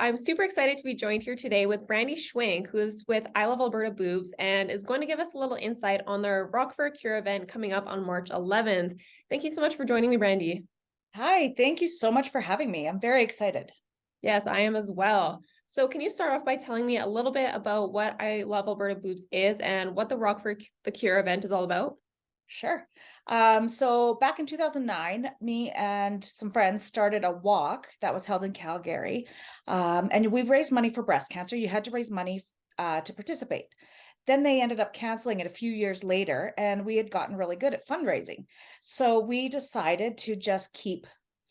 I'm super excited to be joined here today with Brandy Schwenk, who is with I Love Alberta Boobs and is going to give us a little insight on their Rock for a Cure event coming up on March 11th. Thank you so much for joining me, Brandy. Hi, thank you so much for having me. I'm very excited. Yes, I am as well. So can you start off by telling me a little bit about what I Love Alberta Boobs is and what the Rock for the Cure event is all about? Sure. So back in 2009, me and some friends started a walk that was held in Calgary. And we raised money for breast cancer. You had to raise money to participate. Then they ended up canceling it a few years later, and we had gotten really good at fundraising. So we decided to just keep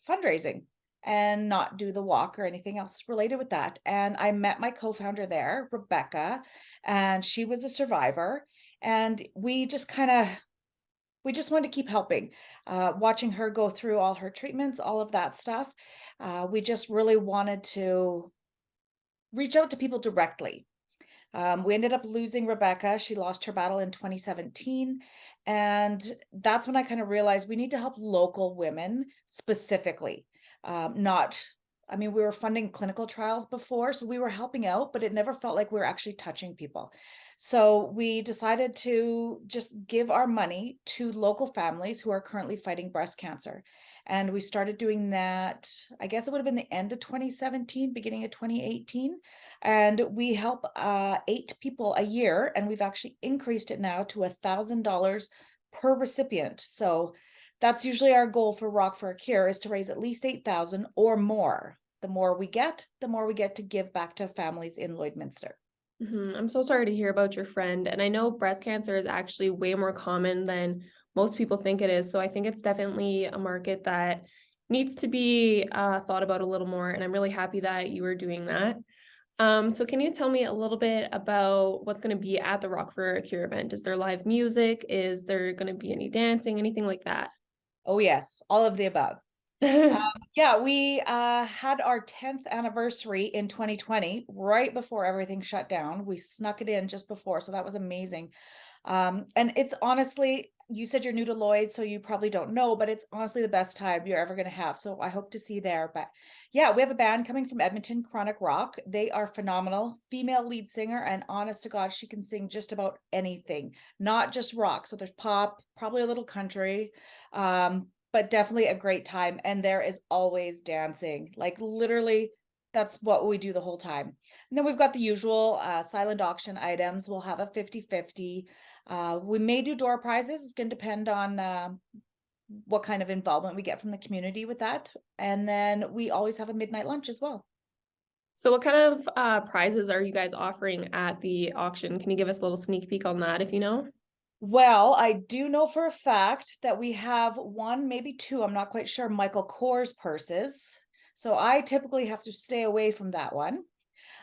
fundraising and not do the walk or anything else related with that. And I met my co-founder there, Rebecca, and she was a survivor. And we just wanted to keep helping, watching her go through all her treatments, all of that stuff. We just really wanted to reach out to people directly. We ended up losing Rebecca. She lost her battle in 2017. And that's when I kind of realized we need to help local women specifically, not. I mean, we were funding clinical trials before, so we were helping out, but it never felt like we were actually touching people. So we decided to just give our money to local families who are currently fighting breast cancer. And we started doing that, I guess it would have been the end of 2017, beginning of 2018. And we help 8 people a year, and we've actually increased it now to $1,000 per recipient. So that's usually our goal for Rock for a Cure, is to raise at least 8,000 or more. The more we get, to give back to families in Lloydminster. I'm so sorry to hear about your friend. And I know breast cancer is actually way more common than most people think it is. So I think it's definitely a market that needs to be thought about a little more. And I'm really happy that you are doing that. So can you tell me a little bit about what's going to be at the Rock for a Cure event? Is there live music? Is there going to be any dancing, anything like that? Oh, yes, all of the above. Yeah, we had our 10th anniversary in 2020, right before everything shut down. We snuck it in just before, so that was amazing. And it's honestly, you said you're new to Lloyd, so you probably don't know, but it's honestly the best time you're ever going to have. So I hope to see you there. But yeah, we have a band coming from Edmonton, Chronic Rock. They are phenomenal. Female lead singer, and honest to God, she can sing just about anything, not just rock. So there's pop, probably a little country. But definitely a great time. And there is always dancing. Like literally, that's what we do the whole time. And then we've got the usual silent auction items. We'll have a 50-50. We may do door prizes. It's going to depend on what kind of involvement we get from the community with that. And then we always have a midnight lunch as well. So what kind of prizes are you guys offering at the auction? Can you give us a little sneak peek on that if you know? Well, I do know for a fact that we have one, maybe two, I'm not quite sure, Michael Kors purses. So I typically have to stay away from that one.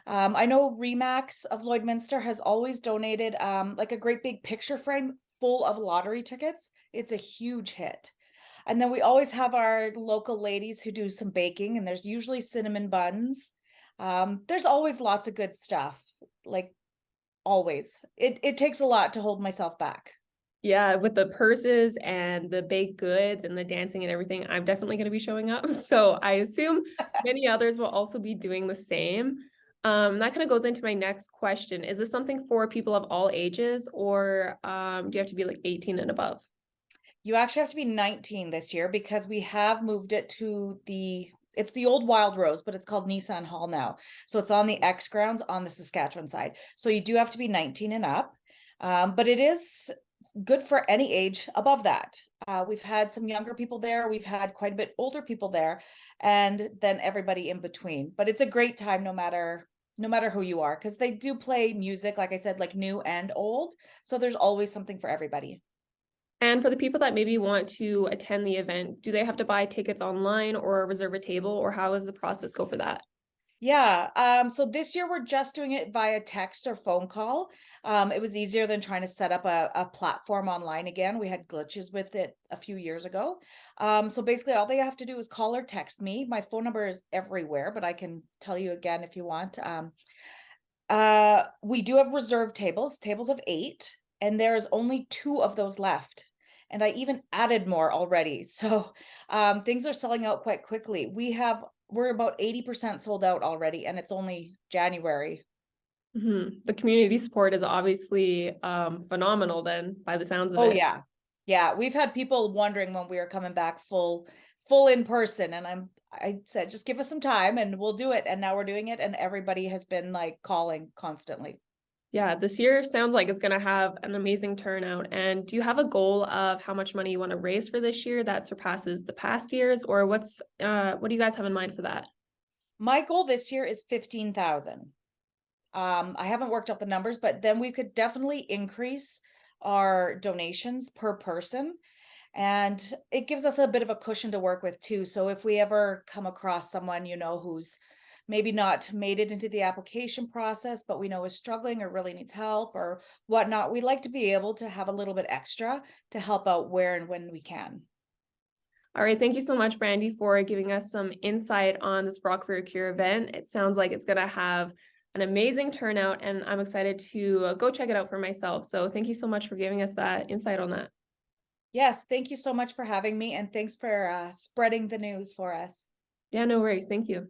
I know Remax of Lloydminster has always donated like a great big picture frame full of lottery tickets. It's a huge hit. And then we always have our local ladies who do some baking, and there's usually cinnamon buns. There's always lots of good stuff, like always. It takes a lot to hold myself back. Yeah, with the purses and the baked goods and the dancing and everything, I'm definitely going to be showing up. So I assume many others will also be doing the same. That kind of goes into my next question. Is this something for people of all ages, or do you have to be like 18 and above? You actually have to be 19 this year because we have moved it to it's the old Wild Rose, but it's called Nissan Hall now. So it's on the X grounds on the Saskatchewan side. So you do have to be 19 and up. But it is good for any age above that. We've had some younger people there. We've had quite a bit older people there, and then everybody in between. But it's a great time no matter who you are, because they do play music, like I said, like new and old. So there's always something for everybody. And for the people that maybe want to attend the event, do they have to buy tickets online or reserve a table, or how does the process go for that? Yeah, so this year we're just doing it via text or phone call. It was easier than trying to set up a platform online again. We had glitches with it a few years ago. So basically all they have to do is call or text me. My phone number is everywhere, but I can tell you again if you want. We do have reserved tables of 8, and there is only 2 of those left. And I even added more already. So things are selling out quite quickly. We have we're about 80% sold out already, and it's only January. The community support is obviously phenomenal then, by the sounds of Oh, it. yeah. Yeah, we've had people wondering when we are coming back full in person, and I said, just give us some time and we'll do it. And now we're doing it, and everybody has been like calling constantly. Yeah, this year sounds like it's going to have an amazing turnout. And do you have a goal of how much money you want to raise for this year that surpasses the past years, or what do you guys have in mind for that? My goal this year is 15,000. I haven't worked out the numbers, but then we could definitely increase our donations per person. And it gives us a bit of a cushion to work with too. So if we ever come across someone, who's maybe not made it into the application process, but we know is struggling or really needs help or whatnot, we like to be able to have a little bit extra to help out where and when we can. All right, thank you so much, Brandy, for giving us some insight on this Rock for a Cure event. It sounds like it's going to have an amazing turnout, and I'm excited to go check it out for myself. So thank you so much for giving us that insight on that. Yes, thank you so much for having me, and thanks for spreading the news for us. Yeah, no worries. Thank you.